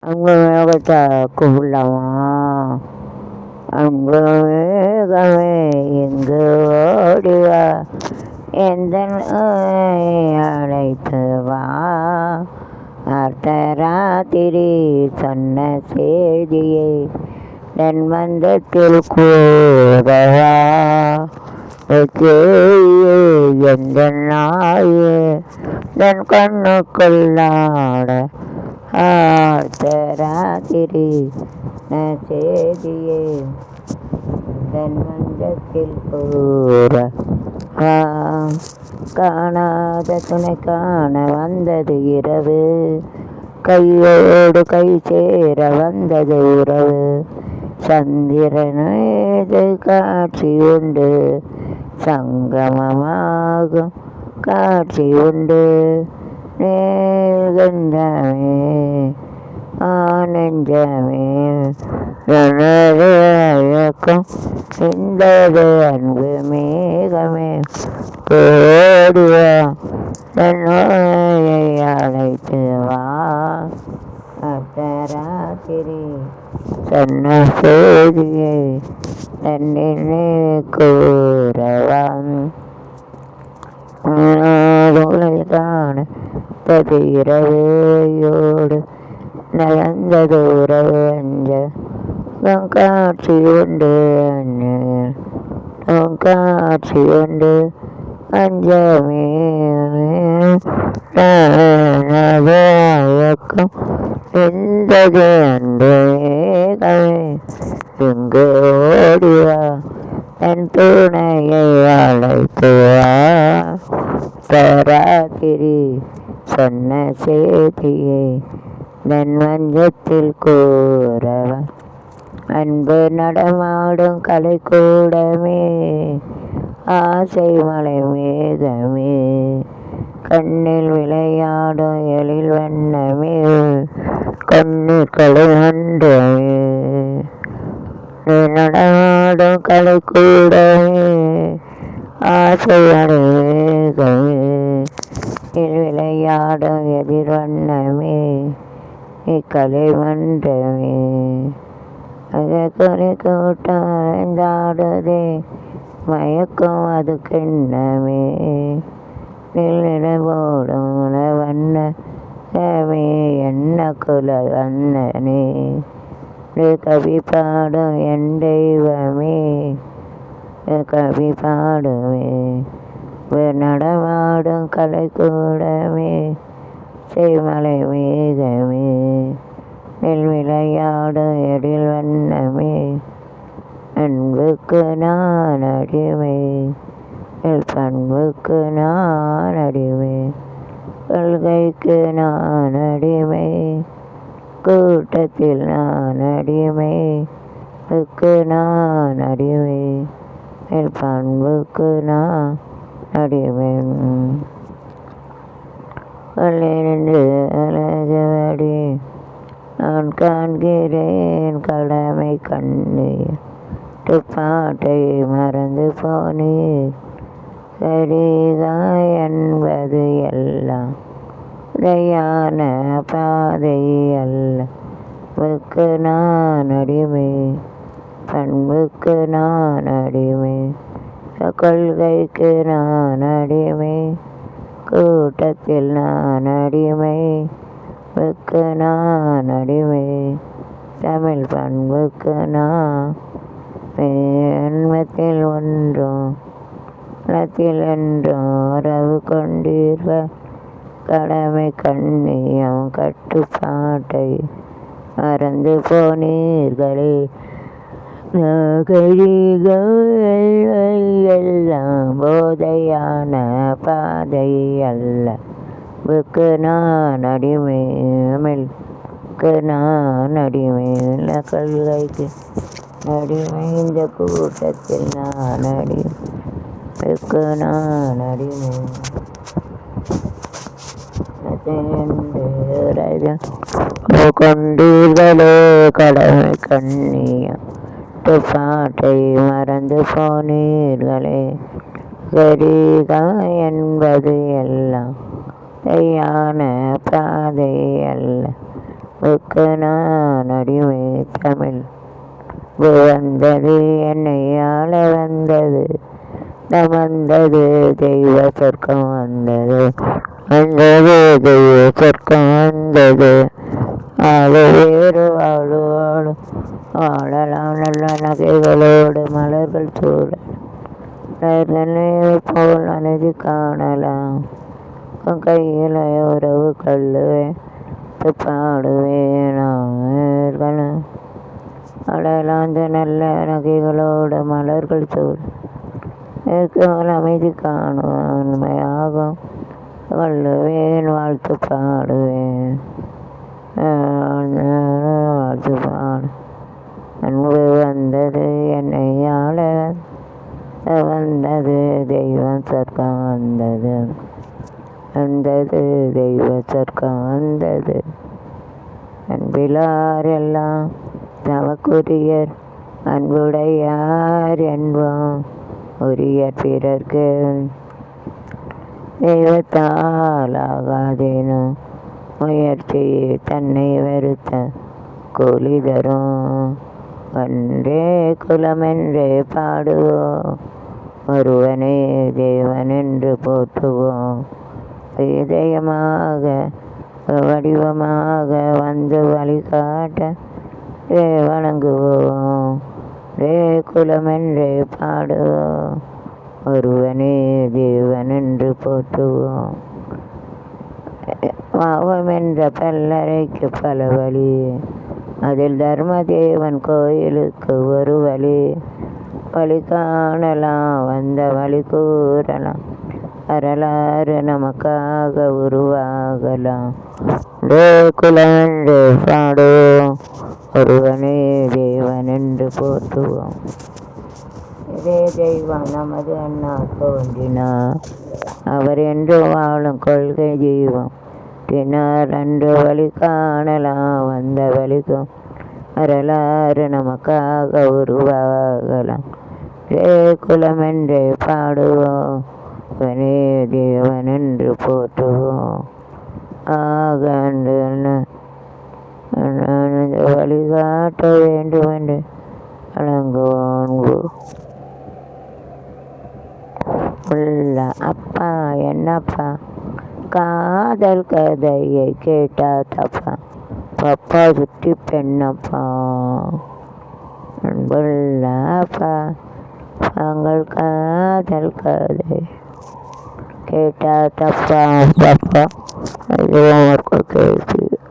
அன்பு மேகத்தாக்குள்ளவா அன்பு மேகமே எங்கு ஓடிவா எந்த அழைத்து வா அர்த்தராத்திரி சொன்ன செய்தியை என் மந்தத்தில் கூறவா எந்த நாயே என் கண்ணுக்குள்ளாட ஆர்த்தராத்திரி செய்தியே தன் மஞ்சத்தில் கூற காணாத துணை காண வந்தது இரவு கையோடு கை சேர வந்தது உறவு சந்திரனேது காட்சி உண்டு சங்கமமாகும் காட்சி உண்டு நேர்கந்தமே ஆனந்தமே இயக்கம் இந்த அன்பு மேகமே தேடிவா நோயை அழைத்து வா அர்த்தராத்திரி சொன்ன செய்தியை தன்னிலே கூறவான் காண இரவையோடு நடந்தது உறவு அஞ்ச காட்சி உண்டு காட்சி உண்டு அஞ்சமே இயக்கம் எந்தது அன்பு மேகமே இங்கு ஓடிவா என் துணையை அழைத்து வா தராத்திரி சொன்ன செய்தியை தன் மஞ்சத்தில் கூறவா அன்பு நடமாடும் கலைக்கூடமே ஆசை மலை மேகமே கண்ணில் விளையாடும் எழில் வண்ணமே கண்ணீர் கலை மன்றமே நடமாடும் கலைக்கூடமே ஆசை மலை மேகமே விளையாடும் எதிர் வண்ணமே இக்கலை மன்றமே அதற்கொரு கூட்டம் அலைந்தாடுதே மயக்கம் அது கிண்ணமே நிலவோடும் வண்ணமே என்ன குல வண்ணனே கவி பாடும் என் தெய்வமே கவி பாடுமே நடமாடும் கலைக்கூடமே செய்மலை மேகமே நெல் விளையாடும் எழில் வண்ணமே அன்புக்கு நான் அடிமை பண்புக்கு நான் அடிமை கொள்கைக்கு நான் அடிமை கூட்டத்தில் நான் அடிமை நான் அடிமை பண்புக்கு நான் அடிமை அழகடி நான் காண்கிறேன் கடமை கண்ணே பாட்டை மறந்து போனேன் சரிதா என்பது எல்லாம் தயான பாதை அல்ல புக்கு நான் அடிமை பண்புக்கு நான் அடிமை கொள்கைக்கு நான் அடிமை கூட்டத்தில் நான் அடிமை புக்கு நான் அடிமை தமிழ் பண்புக்கு நான் ஜென்மத்தில் ஒன்றும் குலத்தில் என்றும் உறவு கொண்டீர்வ கடமை கண்ணியம் கட்டுப்பாட்டை மறந்து போனீர்களே எல்லாம் போதையான பாதை அல்ல புக்கு நான் அடிமை நான் அடிமை கொள்கைக்கு அடிமை இந்த கூட்டத்தில் நான் அடிமை நான் அடிமை கொண்டீர்களே கடமை கண்ணியம் பாட்டை மறந்து போனீர்களே சரிகா என்பது எல்லாம் யான பாதை அல்ல புக்கு நான் அடிமை தமிழ் வந்தது என்னை ஆள வந்தது வந்தது தெய்வ சொர்க்கம் வந்தது வந்தது தெய்வ சொர்க்கம் வந்தது ஆளு வேறு ஆளு ஆளு ஆளலாம் நல்ல நகைகளோடு மலர்கள் சூழ போல் அநீதி காணலாம் கையில் உறவு கல்லுவேன் பாடுவேன் அழலாந்த நல்ல நகைகளோடு மலர்கள் சூழ் அமைதி காணுமையாகும் கொள்ளுவேன் வாழ்த்து பாடுவேன் வாழ்த்து பாடு அன்பு வந்தது என்னை ஆள வந்தது தெய்வம் சொர்க்கம் வந்தது வந்தது தெய்வ சொர்க்கம் வந்தது அன்பிலார் எல்லாம் தமக்குரியர் அன்புடையார் என்போம் உரியர் பிறர்க்கு தெய்வத்தால் ஆகாதேனும் முயற்சி தன்னை வருத்த கூலி தரும் ஒன்றே குலமென்றே பாடுவோம் ஒருவனே தேவன் என்று போற்றுவோம் இதயமாக வடிவமாக வந்து வழிகாட்ட வணங்குவோம் குலமென்றே பாடுவோம் ஒருவனே தேவன் என்று போற்றுவோம் பாவம் என்ற பல்லறைக்கு பல வழி அதில் தர்மதேவன் கோயிலுக்கு ஒரு வழி வழி காணலாம் வந்த வழி கூறலாம் வரலாறு நமக்காக உருவாகலாம் குலமென்று பாடுவோம் ஒருவனே தேவன் என்று போற்றுவோம் இதே தெய்வம் நமது அண்ணா தோன்றினார் அவர் என்று வாழும் கொள்கை தெய்வம் பின்னர் அன்று வழி காணலாம் வந்த வழிக்கும் வரலாறு நமக்காக உருவாகலாம் குலமென்றே பாடுவோம் வனே தேவன் என்று போற்றுவோம் வழிகாட்ட வேண்டும் என்று வழங்குவோம் உள்ள அப்பா என்னப்பா காதல் கதையை கேட்டா தப்பா பப்பா சுட்டி பெண்ணப்பா அன்புள்ள அப்பா நாங்கள் காதல் கதை கேட்டா தப்பா பப்பா கேட்டு